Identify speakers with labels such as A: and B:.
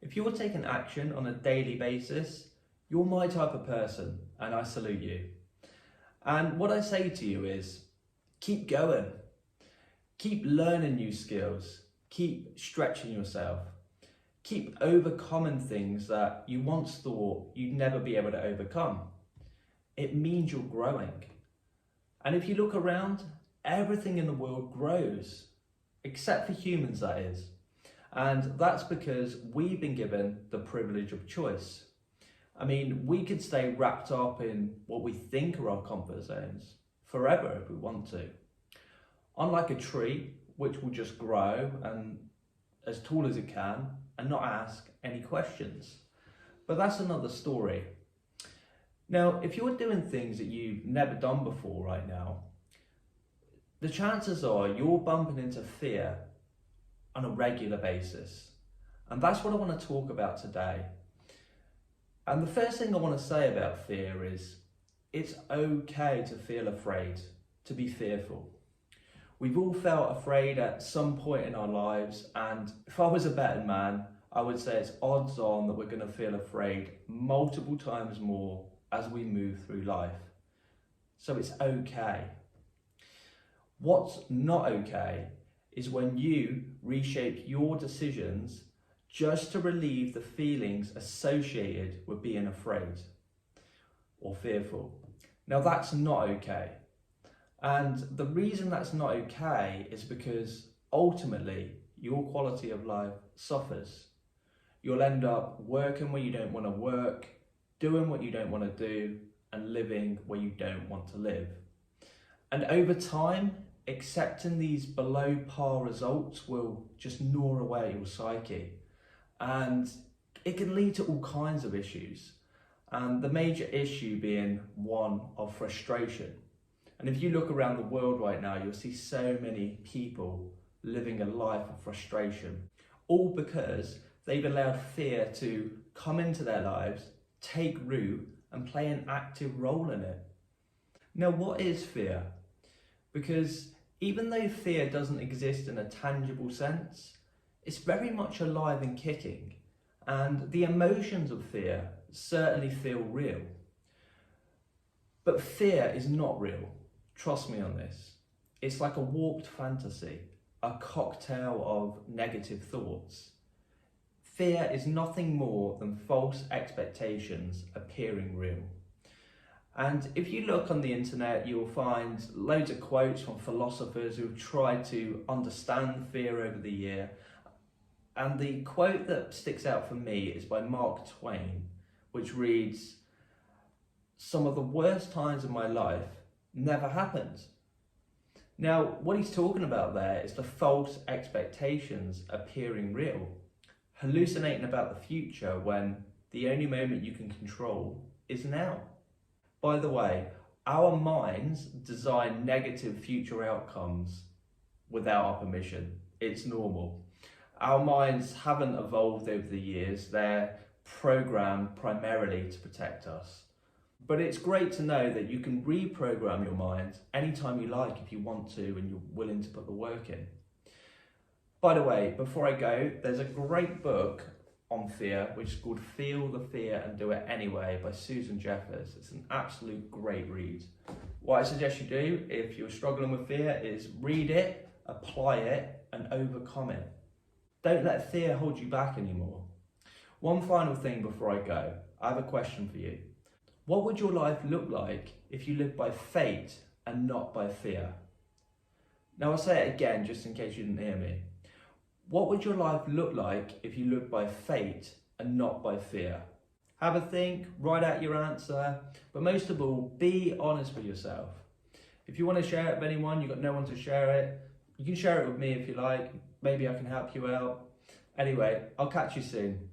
A: If you're taking action on a daily basis, you're my type of person and I salute you. And what I say to you is, keep going. Keep learning new skills. Keep stretching yourself. Keep overcoming things that you once thought you'd never be able to overcome. It means you're growing. And if you look around, everything in the world grows, except for humans, that is. And that's because we've been given the privilege of choice. I mean, we could stay wrapped up in what we think are our comfort zones forever if we want to. Unlike a tree, which will just grow and as tall as it can and not ask any questions. But that's another story. Now, if you're doing things that you've never done before right now, the chances are you're bumping into fear on a regular basis. And that's what I want to talk about today. And the first thing I want to say about fear is it's okay to feel afraid, to be fearful. We've all felt afraid at some point in our lives, and if I was a betting man, I would say it's odds on that we're going to feel afraid multiple times more as we move through life. So it's okay. What's not okay is when you reshape your decisions just to relieve the feelings associated with being afraid or fearful. Now that's not okay. And the reason that's not okay is because ultimately your quality of life suffers. You'll end up working where you don't want to work, doing what you don't want to do, and living where you don't want to live. And over time, accepting these below par results will just gnaw away at your psyche. And it can lead to all kinds of issues. And the major issue being one of frustration. And if you look around the world right now, you'll see so many people living a life of frustration, all because they've allowed fear to come into their lives, take root, and play an active role in it. Now, what is fear? Because even though fear doesn't exist in a tangible sense, it's very much alive and kicking, and the emotions of fear certainly feel real. But fear is not real. Trust me on this. It's like a warped fantasy, a cocktail of negative thoughts. Fear is nothing more than false expectations appearing real. And if you look on the internet, you'll find loads of quotes from philosophers who've tried to understand fear over the year. And the quote that sticks out for me is by Twain, which reads, "Some of the worst times of my life never happened." Now, what he's talking about there is the false expectations appearing real, hallucinating about the future when the only moment you can control is now. By the way, our minds design negative future outcomes without our permission. It's normal. Our minds haven't evolved over the years. They're programmed primarily to protect us. But it's great to know that you can reprogram your mind anytime you like if you want to and you're willing to put the work in. By the way, before I go, there's a great book on fear which is called Feel the Fear and Do It Anyway by Susan Jeffers. It's an absolute great read. What I suggest you do if you're struggling with fear is read it, apply it, and overcome it. Don't let fear hold you back anymore. One final thing before I go, I have a question for you. What would your life look like if you lived by fate and not by fear? Now I'll say it again just in case you didn't hear me. What would your life look like if you lived by fate and not by fear? Have a think, write out your answer, but most of all, be honest with yourself. If you want to share it with anyone, you've got no one to share it, you can share it with me if you like. Maybe I can help you out. Anyway, I'll catch you soon.